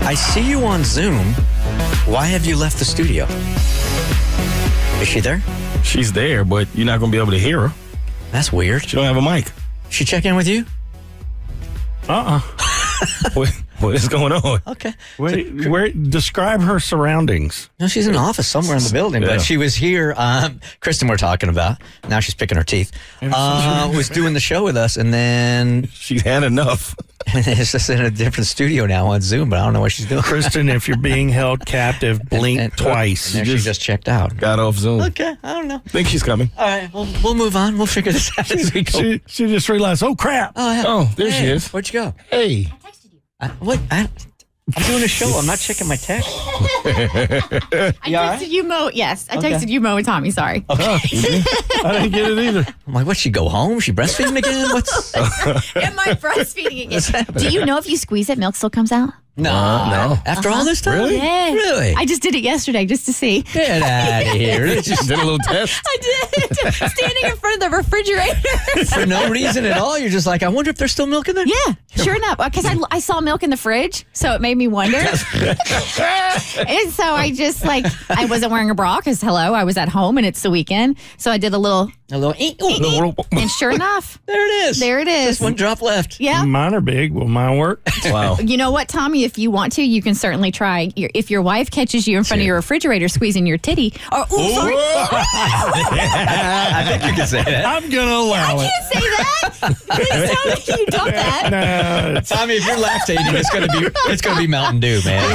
I see you on Zoom. Why have you left the studio? Is she there? She's there, but you're not going to be able to hear her. That's weird. She don't have a mic. She check in with you? What is going on? Okay. Wait, describe her surroundings. No, she's in the office somewhere in the building, but she was here. Kristen, we're talking about. Now she's picking her teeth. Was doing the show with us, and then She had enough. it's just in a different studio now on Zoom, but I don't know what she's doing. Kristen, if you're being held captive, blink twice. And she just checked out. Got off Zoom. Okay, I don't know. Think she's coming. All right, we'll move on. We'll figure this out as we go. She just realized, oh, crap. Oh, there she is. Where'd you go? Hey. What? I'm doing a show. I'm not checking my text. I texted you, Mo. Yes, I texted you, Mo and Tommy. Sorry. I didn't get it either. I'm like, what? She go home? She breastfeeding again? What's? Am I breastfeeding again? Do you know if you squeeze it, milk still comes out? No. After all this time? Really? Yeah. Really? I just did it yesterday just to see. Get out of here. It's just Did a little test. I did. Standing in front of the refrigerator. for no reason at all. You're just like, I wonder if there's still milk in there? Yeah, sure enough. Because I saw milk in the fridge, so it made me wonder. And so I just I wasn't wearing a bra because, I was at home and it's the weekend. So I did a little, and sure enough, there it is. there it is. Just one drop left. Yeah. Mine are big. Will mine work? Wow. You know what, Tommy? If you want to, you can certainly try. If your wife catches you in front of your refrigerator squeezing your titty, sorry. I think you can say that. I'm going to allow it. I can't say that. Please tell me you dump that. No, Tommy, if you're lactating, it's gonna be Mountain Dew, man.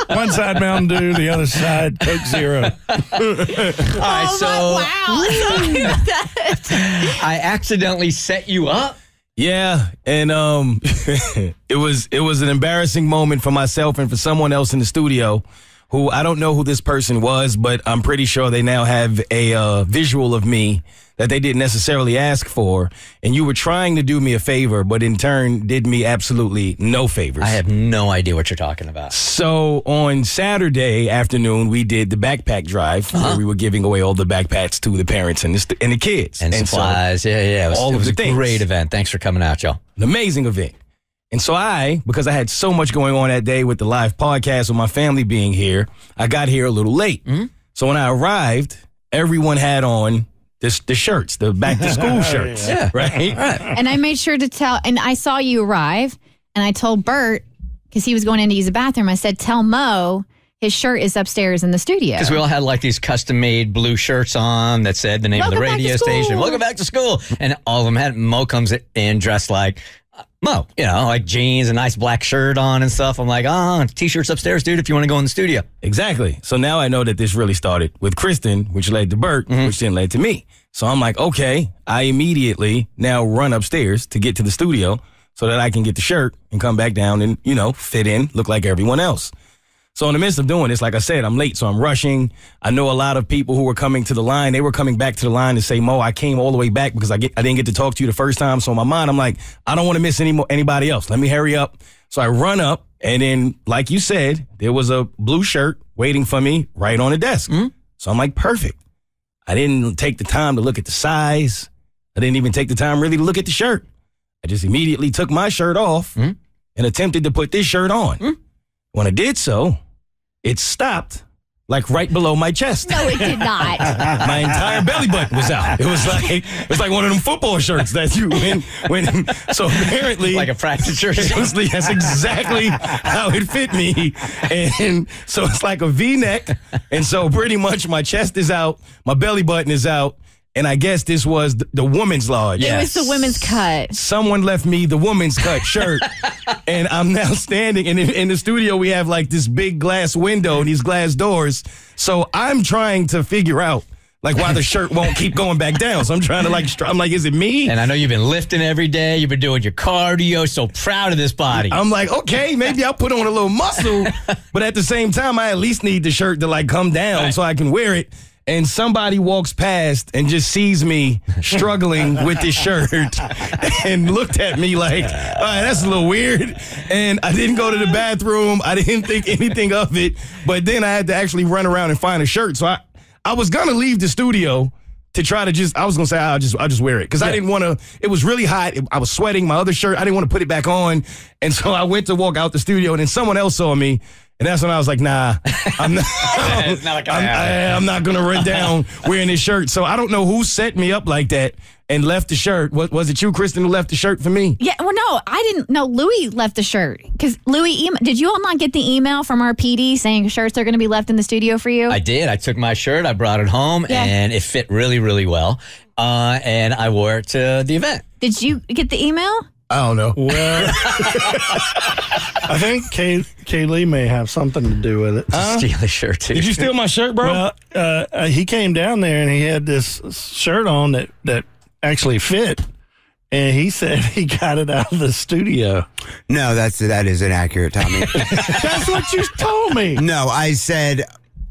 one side Mountain Dew, the other side Coke Zero. All right, Wow. Sorry about that. I accidentally set you up. Yeah, and it was an embarrassing moment for myself and for someone else in the studio who I don't know who this person was, but I'm pretty sure they now have a visual of me that they didn't necessarily ask for. And you were trying to do me a favor, but in turn did me absolutely no favors. I have no idea what you're talking about. So on Saturday afternoon, we did the backpack drive where we were giving away all the backpacks to the parents and the kids. And supplies. So, It was, all it of was the a things. great event. Thanks for coming out, y'all. An amazing event. And so because I had so much going on that day with the live podcast with my family being here, I got here a little late. Mm-hmm. So when I arrived, everyone had on the shirts, the back to school shirts. Yeah. Right? And I made sure to tell, and I saw you arrive, and I told Bert, because he was going in to use the bathroom, I said, tell Mo his shirt is upstairs in the studio. Because we all had these custom-made blue shirts on that said the name of the radio station. Welcome back to school. And all of them had, Mo comes in dressed like Mo, like jeans, a nice black shirt on and stuff. I'm like, T-shirts upstairs, dude, if you want to go in the studio. Exactly. So now I know that this really started with Kristen, which led to Bert, which then led to me. So I'm like, okay, I immediately now run upstairs to get to the studio so that I can get the shirt and come back down and, fit in, look like everyone else. So in the midst of doing this, like I said, I'm late, so I'm rushing. I know a lot of people who were coming to the line. They were coming back to the line to say, Mo, I came all the way back because I didn't get to talk to you the first time. So in my mind, I'm like, I don't want to miss anybody else. Let me hurry up. So I run up, and then, like you said, there was a blue shirt waiting for me right on the desk. Mm-hmm. So I'm like, perfect. I didn't take the time to look at the size. I didn't even take the time really to look at the shirt. I just immediately took my shirt off and attempted to put this shirt on. Mm-hmm. When I did so, it stopped right below my chest. No, it did not. My entire belly button was out. It was like one of them football shirts that you when. So apparently, like a practice shirt. That's exactly how it fit me, and so it's like a V-neck, and so pretty much my chest is out, my belly button is out. And I guess this was the woman's large. It was the women's cut. Someone left me the woman's cut shirt. And I'm now standing. And in the studio, we have this big glass window and these glass doors. So I'm trying to figure out why the shirt won't keep going back down. So I'm trying to I'm like, is it me? And I know you've been lifting every day. You've been doing your cardio. So proud of this body. I'm like, okay, maybe I'll put on a little muscle. But at the same time, I at least need the shirt to come down so I can wear it. And somebody walks past and just sees me struggling with this shirt and looked at me like, all right, that's a little weird. And I didn't go to the bathroom. I didn't think anything of it. But then I had to actually run around and find a shirt. So I was going to leave the studio to try to I was going to say, I'll just wear it. Because I didn't want to, it was really hot. I was sweating. My other shirt, I didn't want to put it back on. And so I went to walk out the studio, and then someone else saw me. And that's when I was like, nah, I'm not, I'm not going to run down wearing this shirt. So I don't know who set me up like that and left the shirt. Was it you, Kristen, who left the shirt for me? Yeah, well, no, I didn't. No, Louis left the shirt. Because Louis, did you all not get the email from our PD saying shirts are going to be left in the studio for you? I did. I took my shirt, I brought it home, and it fit really, really well. And I wore it to the event. Did you get the email? I don't know. Well, I think Kaylee may have something to do with it. Steal a shirt, too. Did you steal my shirt, bro? Well, he came down there and he had this shirt on that actually fit, and he said he got it out of the studio. No, that is inaccurate, Tommy. That's what you told me. No, I said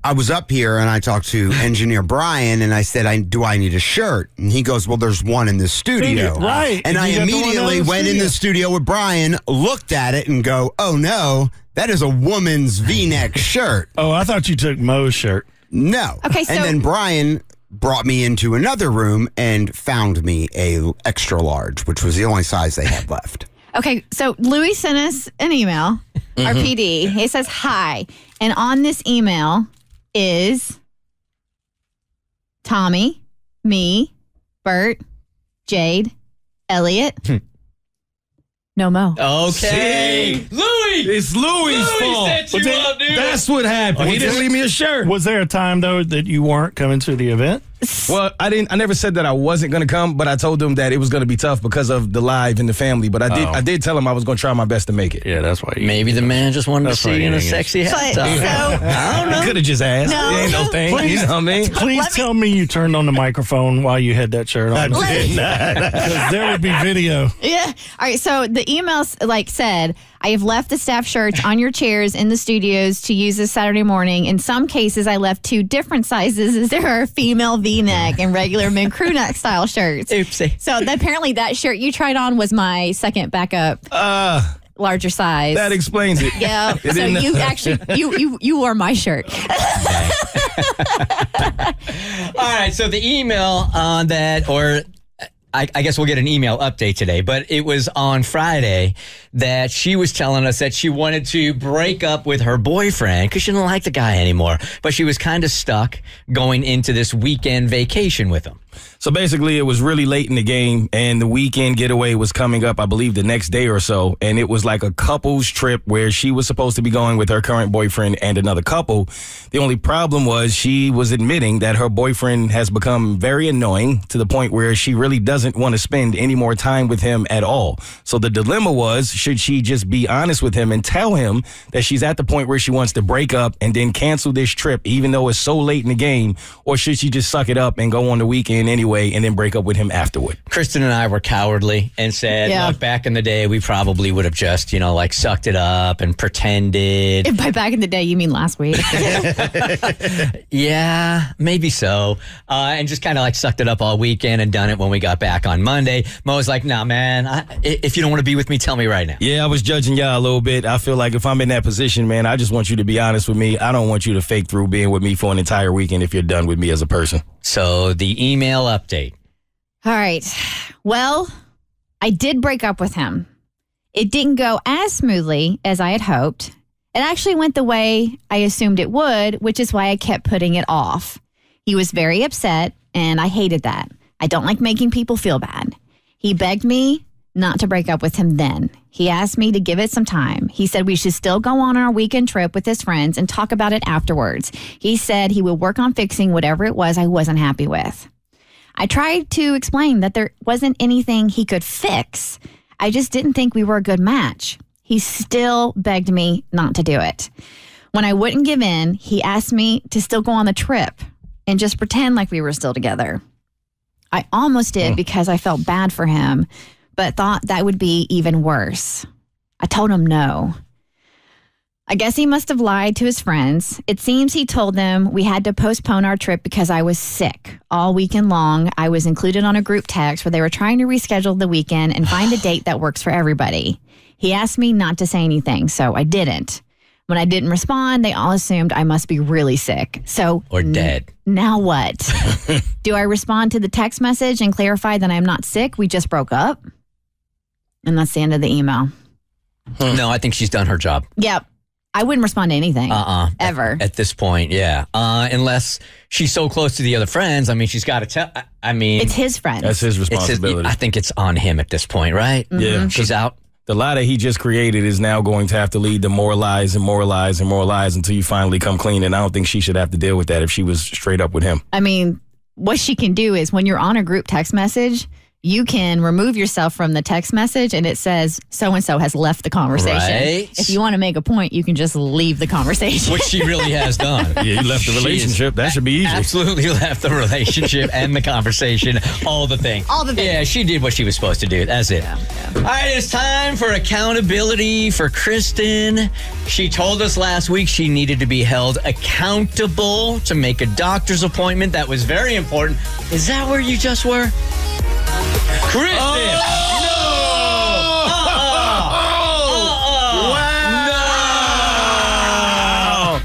I was up here and I talked to engineer Brian and I said, do I need a shirt? And he goes, well, there's one in the studio. Right. And I immediately went in the studio with Brian, looked at it and go, oh no, that is a woman's V-neck shirt. Oh, I thought you took Mo's shirt. No. Okay, so- and then Brian brought me into another room and found me a extra large, which was the only size they had left. Okay, so Louis sent us an email, our PD. He says, hi. And on this email is Tommy, me, Bert, Jade, Elliot. No Mo. Okay. Louis! It's Louis' fault. Set you up, dude. That's what happened. He didn't leave me a shirt. Was there a time, though, that you weren't coming to the event? Well, I never said that I wasn't going to come, but I told them that it was going to be tough because of the live and the family. But I did tell them I was going to try my best to make it. Yeah, that's why. Maybe the man just wanted to see you in a sexy hat. So, I don't know. Could have just asked. No. It ain't no thing. Please, You know what I mean? Please tell me you turned on the microphone while you had that shirt on. Because there would be video. yeah. All right. So the email said, I have left the staff shirts on your chairs in the studios to use this Saturday morning. In some cases, I left 2 different sizes as there are female V-neck and regular men crew neck style shirts. Oopsie. So apparently that shirt you tried on was my second backup larger size. That explains it. Yeah. So you actually you wore my shirt. All right. So the email on that, or I guess we'll get an email update today, but it was on Friday that she was telling us that she wanted to break up with her boyfriend because she didn't like the guy anymore, but she was kind of stuck going into this weekend vacation with him. So basically, it was really late in the game, and the weekend getaway was coming up, I believe, the next day or so. And it was like a couple's trip where she was supposed to be going with her current boyfriend and another couple. The only problem was she was admitting that her boyfriend has become very annoying to the point where she really doesn't want to spend any more time with him at all. So the dilemma was, should she just be honest with him and tell him that she's at the point where she wants to break up and then cancel this trip, even though it's so late in the game, or should she just suck it up and go on the weekend anyway and then break up with him afterward? Kristen and I were cowardly and said, look, back in the day, we probably would have just, sucked it up and pretended. If by back in the day, you mean last week. Yeah, maybe so. And just kind of sucked it up all weekend and done it when we got back on Monday. Mo was like, nah, man, if you don't want to be with me, tell me right now. Yeah, I was judging y'all a little bit. I feel like if I'm in that position, man, I just want you to be honest with me. I don't want you to fake through being with me for an entire weekend if you're done with me as a person. So the email update. All right. Well, I did break up with him. It didn't go as smoothly as I had hoped. It actually went the way I assumed it would, which is why I kept putting it off. He was very upset, and I hated that. I don't like making people feel bad. He begged me not to break up with him then. He asked me to give it some time. He said we should still go on our weekend trip with his friends and talk about it afterwards. He said he would work on fixing whatever it was I wasn't happy with. I tried to explain that there wasn't anything he could fix. I just didn't think we were a good match. He still begged me not to do it. When I wouldn't give in, he asked me to still go on the trip and just pretend like we were still together. I almost did because I felt bad for him, but thought that would be even worse. I told him no. I guess he must have lied to his friends. It seems he told them we had to postpone our trip because I was sick. All weekend long, I was included on a group text where they were trying to reschedule the weekend and find a date that works for everybody. He asked me not to say anything, so I didn't. When I didn't respond, they all assumed I must be really sick. So Or dead. Now what? Do I respond to the text message and clarify that I'm not sick? We just broke up. And that's the end of the email. No, I think she's done her job. Yep. I wouldn't respond to anything. Ever. At this point, yeah. Unless she's so close to the other friends. I mean, she's got to tell. I mean, it's his friends. That's his responsibility. I think it's on him at this point, right? Mm-hmm. Yeah. She's out. The lie that he just created is now going to have to lead to more lies and more lies and more lies until you finally come clean. And I don't think she should have to deal with that if she was straight up with him. I mean, what she can do is when you're on a group text message, you can remove yourself from the text message and it says so-and-so has left the conversation. Right. If you want to make a point, you can just leave the conversation. Which she really has done. Yeah, you left the relationship. That should be easy. Absolutely left the relationship and the conversation, all the things. All the things. Yeah, she did what she was supposed to do. That's it. Yeah. All right, it's time for accountability for Kristen. She told us last week she needed to be held accountable to make a doctor's appointment. That was very important. Is that where you just were? Kristen! Wow!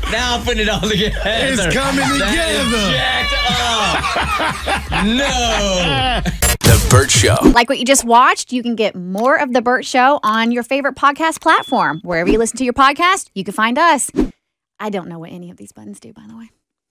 No! Now putting it all together. It's coming together. Jacked up. No! The Bert Show. Like what you just watched, you can get more of The Bert Show on your favorite podcast platform. Wherever you listen to your podcast, you can find us. I don't know what any of these buttons do, by the way.